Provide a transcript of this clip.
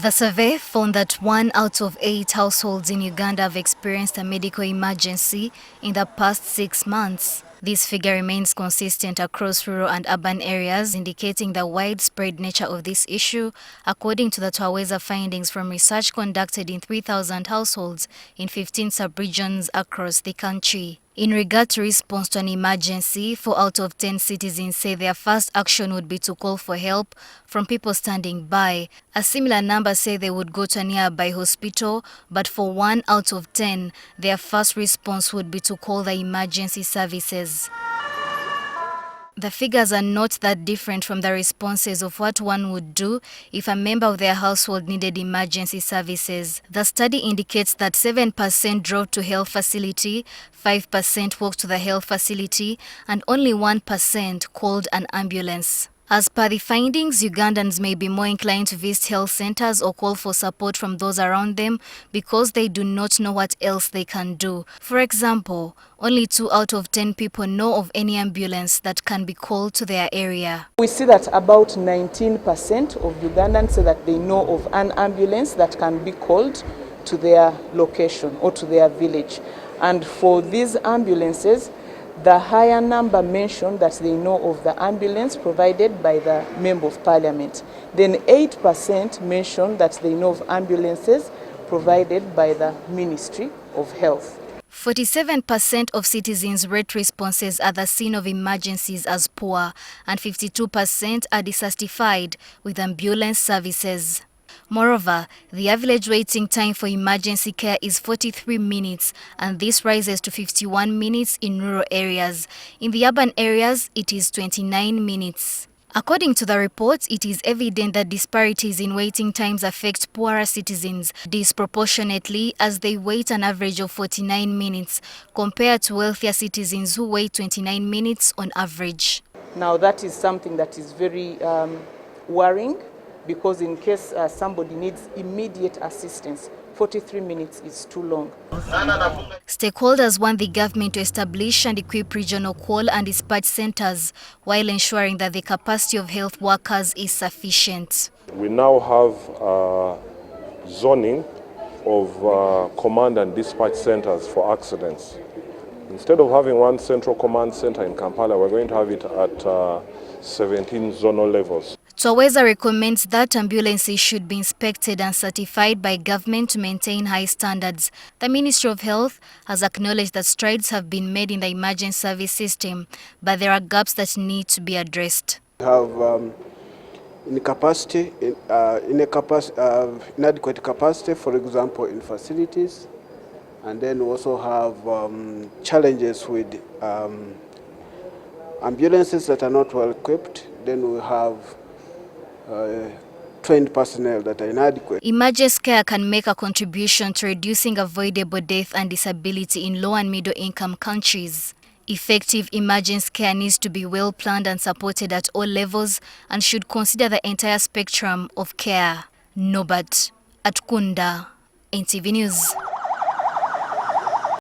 The survey found that 1 out of 8 households in Uganda have experienced a medical emergency in the past 6 months. This figure remains consistent across rural and urban areas, indicating the widespread nature of this issue, according to the Twaweza findings from research conducted in 3,000 households in 15 sub-regions across the country. In regard to response to an emergency, 4 out of 10 citizens say their first action would be to call for help from people standing by. A similar number say they would go to a nearby hospital, but for 1 out of 10, their first response would be to call the emergency services. The figures are not that different from the responses of what one would do if a member of their household needed emergency services. The study indicates that 7% drove to health facility, 5% walked to the health facility, and only 1% called an ambulance. As per the findings, Ugandans may be more inclined to visit health centers or call for support from those around them because they do not know what else they can do. For example, only 2 out of 10 people know of any ambulance that can be called to their area. We see that about 19% of Ugandans say that they know of an ambulance that can be called to their location or to their village. And for these ambulances, the higher number mentioned that they know of the ambulance provided by the Member of Parliament. Then 8% mentioned that they know of ambulances provided by the Ministry of Health. 47% of citizens rate responses at the scene of emergencies as poor, and 52% are dissatisfied with ambulance services. Moreover, the average waiting time for emergency care is 43 minutes, and this rises to 51 minutes in rural areas. In the urban areas, it is 29 minutes. According to the report, it is evident that disparities in waiting times affect poorer citizens disproportionately, as they wait an average of 49 minutes compared to wealthier citizens who wait 29 minutes on average. Now that is something that is very worrying, because in case somebody needs immediate assistance, 43 minutes is too long. Stakeholders want the government to establish and equip regional call and dispatch centers while ensuring that the capacity of health workers is sufficient. We now have zoning of command and dispatch centers for accidents. Instead of having one central command center in Kampala, we're going to have it at 17 zonal levels. Twaweza recommends that ambulances should be inspected and certified by government to maintain high standards. The Ministry of Health has acknowledged that strides have been made in the emergency service system, but there are gaps that need to be addressed. We have inadequate capacity, for example, in facilities, and then we also have challenges with ambulances that are not well equipped. Then we have trained personnel that are inadequate. Emergency care can make a contribution to reducing avoidable death and disability in low and middle income countries. Effective emergency care needs to be well planned and supported at all levels and should consider the entire spectrum of care. Nobat Atkunda, NTV News.